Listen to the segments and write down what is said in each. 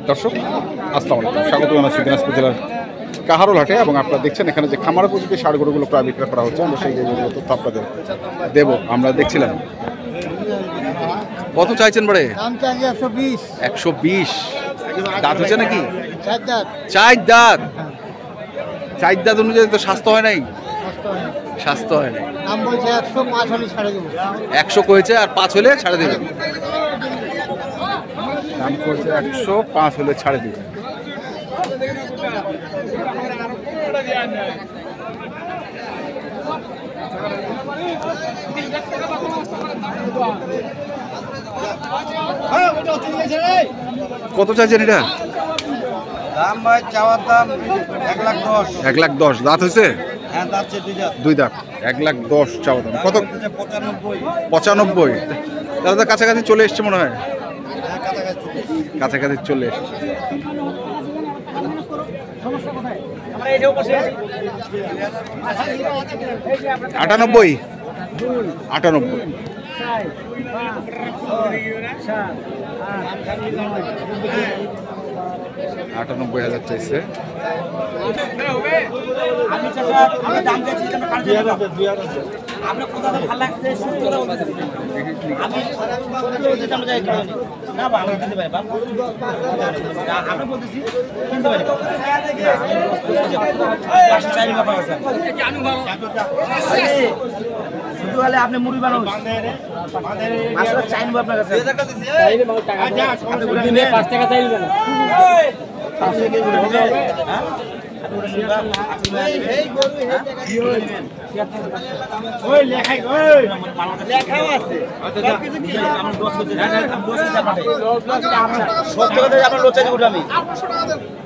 দর্শক আসসালামু আলাইকুম, স্বাগত জানাচ্ছি দিনাজপুর জেলার কাহারোল হাটে। এবং আপনারা দেখছেন এখানে যে খামার উপযোগী ষাঁড় গরুগুলো প্রায় বিক্রয় করা হচ্ছে, আমরা সেই গরুগুলো তথ্য আপনাদের দেবো। আমরা দেখছিলাম কত চাইছেন বড়ে? 120। দাঁত হচ্ছে নাকি? 4 দাঁত। 4 দাঁত অনুযায়ী তো স্বাস্থ্য হয় নাই, স্বাস্থ্য হয় নাই। দাম বলছে 105 হলে ছাড়ে দেবো। 100 কয়েছে আর 5 হলে ছাড়ে দেবেন। দাম করছে 105 হলে ছাড়ে দেবেন। কত চাইছেন এটা? দাম ভাই চাওয়ার দাম 1,10,000। 1,10,000। দাঁত হয়েছে? হ্যাঁ, দাঁত 2 দাঁত। 1,10,000 চাওয়া দাম। কত? 95। তাহলে তো কাছাকাছি চলে এসছে মনে হয়। কাছাকাছি চলে এসছে। 98। 98,000 চাইছে। আপনি মুড়ি বানাবো চাইনবো আপনার কাছে 5 টাকা চাইবেন।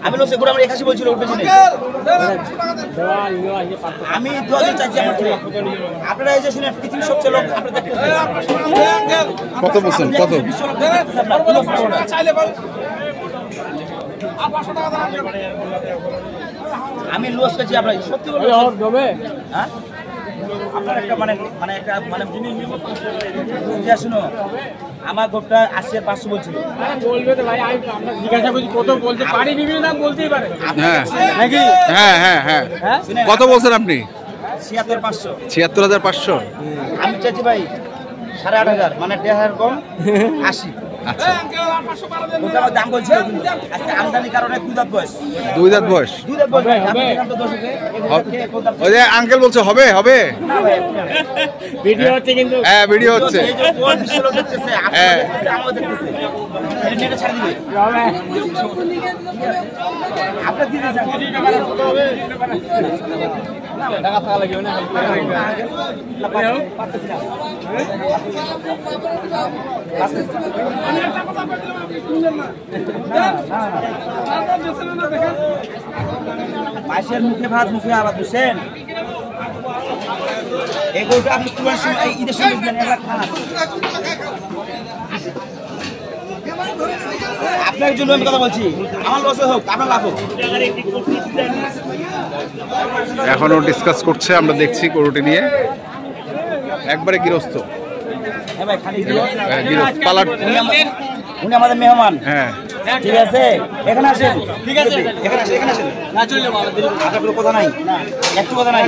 আমি লোসে গুড় আমার 81 বলছিল উঠবে আমি 2000 চাইছি আমার থেকে। আপনারা এই যে শুনে পৃথিবীর সবচেয়ে লোক আপনারা দেখতেছেন কত বলছেন? কত? আমি লস করছি আপনার সত্যি বলবো। হ্যাঁ আপনার একটা শুনো, আমার গোপটা 80,500 বলছিল। বলবে তো ভাই, আমি জিজ্ঞাসা করছি কত বলতে পারি, বিভিন্ন দাম বলতেই পারে। হ্যাঁ নাকি? হ্যাঁ। কত বলছেন আপনি? 76,500। 76,500। আমি চাইছি ভাই 8,500, মানে 1,500 কম 80। আচ্ছা, দাম বলছিল আজকে আমদানির কারণে 2 দাঁত বয়স। 2 দাঁত বয়স। 2 দাঁত বয়স। ওই যে আঙ্কেল বলছে হবে। ভিডিও হচ্ছে কিন্তু। হ্যাঁ, ভিডিও হচ্ছে। এই যে কোন বিশ্ব লোক দেখতেছে, আপনারা দেখতেছে, আমরা দেখতেছে। এই নেটে ছাড় দিবে। আপনি দিতেছেন কত হবে? না ভাই, টাকা থাকা লাগবে না। মাসের মুখে ভাত মুখে আবার বুঝছেন। এগুলোটা আপনি কুরবানির সময় ঈদের সময় দেন 1 লাখ খান। আপনার জন্য আমি কথা বলছি, আমার লস হোক আপনার লাভ হোক। এখনো ডিসকাস করছে, আমরা দেখছি গরুটি নিয়ে। একবারে গৃহস্থ। হ্যাঁ ভাই, খালি গৃহস্থ পালাট। উনি আমাদের মেহমান। হ্যাঁ, ঠিক আছে, এখানে আসেন। ঠিক আছে, এখানে আসেন। না চলে যাবো, আপনার কোনো কথা নাই, একটু কথা নাই।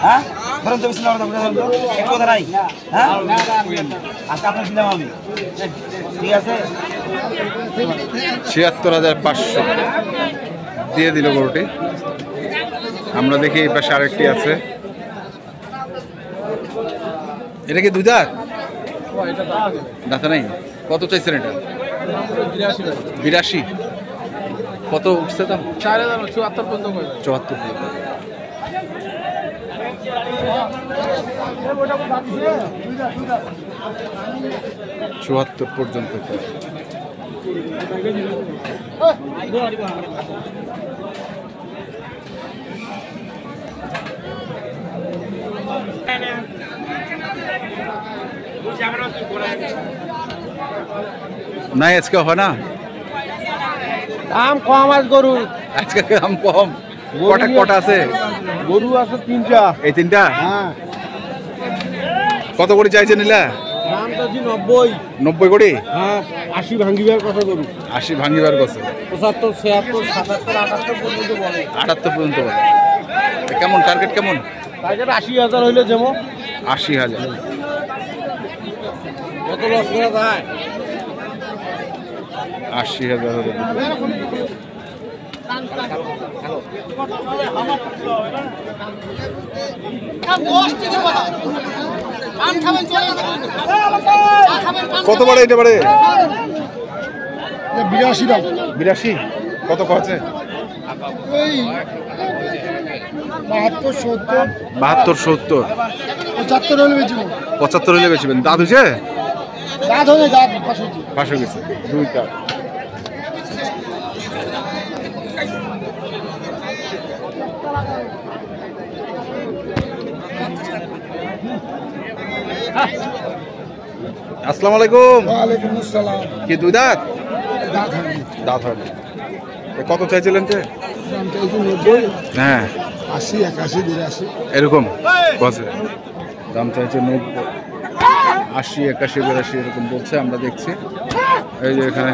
হ্যাঁ ধরুন তো, বিসমিল্লাহ একটু কথা নাই। হ্যাঁ আজকে আপনার দিলাম আমি। ঠিক আছে, 76,500 দিয়ে দিল গরুটি। আমরা দেখি এই পাশে আরেকটি আছে। এটা কি 2 দাঁত? দাঁত নাই। কত চাইছেন এটা? 82। কত উঠছে দাম? 74 পর্যন্ত। 74। চুয়াত্তর পর্যন্ত। নাই আজকে হয় না, দাম কম আজ গরু, আজকে দাম কম। কটা আছে? গরু আছে 3টা। এই 3টা? হ্যাঁ। কত করে চাইছেন নিলা? দামটা জি 90। 90 কোটি? হ্যাঁ 80 ভাঙিবার কথা করুন। 80 ভাঙিবার কথা। 75, 76, 77, 78 পর্যন্ত বলে। 78 পর্যন্ত বলে। কেমন টার্গেট কেমন? টার্গেট 80,000 হইলে যেমন 80,000। কত লস করা যায়? 80,000 হলে কত বাড়ে এটা বাড়ে? 82 দাম। 82? কত আছে? ওই 72, 70, 72, 70, 75 হলে বেচব। 75 হলে বেচবেন। দাঁত হয়েছে? দাঁত হলে দাঁত পাশে পাশে গেছে দুইটা। আসসালামু আলাইকুম। ওয়ালাইকুম আসসালাম। কি দুই দাঁত? দাঁত হয়নি। দাঁত হয়নি। কত চাইছিলেন যে? দামটা একটু 90, হ্যাঁ 80, 81, 82। এরকম বসে দাম চাইছে 90, 80, 81, 82 এরকম বলছে। আমরা দেখছি এই যে এখানে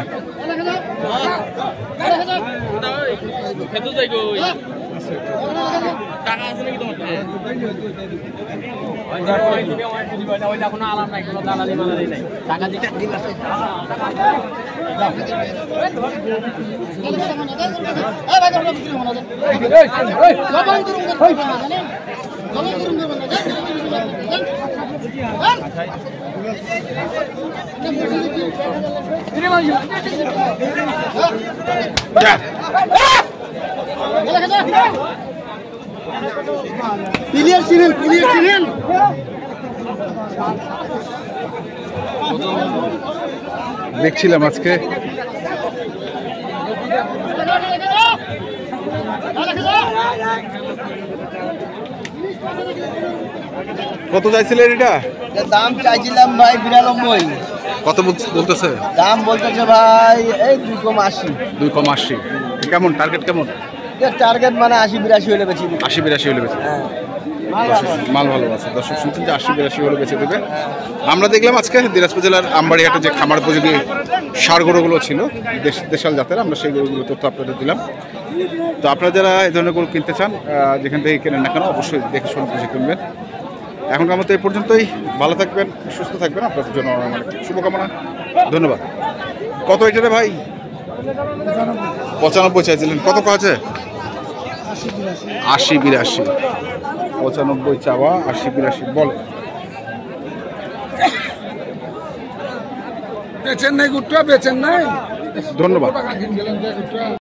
ক্লিয়ার ছিলেন, ক্লিয়ার ছিলেন। দেখছিলাম আজকে কত চাইছিলেন এটা? দাম চাইছিলাম ভাই 92। কত বলতেছে? দাম বলতেছে ভাই এই 2,80। 2,80। কেমন টার্গেট কেমন? টার্গেট মানে 80-82 হলে বেশি। 80-82 হলে বেঁচে হ্যাঁ মাল ভালো আছে। দর্শক শুনছেন যে 80-82 হলে বেঁচে দেবে। আমরা দেখলাম আজকে দিনাজপুর জেলার আমবাড়িহাটে যে খামার উপযোগী ষাঁড় গরুগুলো ছিল দেশাল জাতের, আমরা সেই গরুগুলো তথ্য আপনাদের দিলাম। তো আপনারা যারা এই ধরনের গরু কিনতে চান, যেখান থেকে কেনেন না কেন, অবশ্যই দেখে শুনে বুঝে কিনবেন। এখনকার মতো এই পর্যন্তই। ভালো থাকবেন, সুস্থ থাকবেন, আপনাদের জন্য অনেক শুভকামনা। ধন্যবাদ। কত এটা রে ভাই? 95 চাইছিলেন। কত আছে? 80-82। 95 চাওয়া, 80-82 বল। বেচেন নাই গুট্টা, বেচেন নাই। ধন্যবাদ।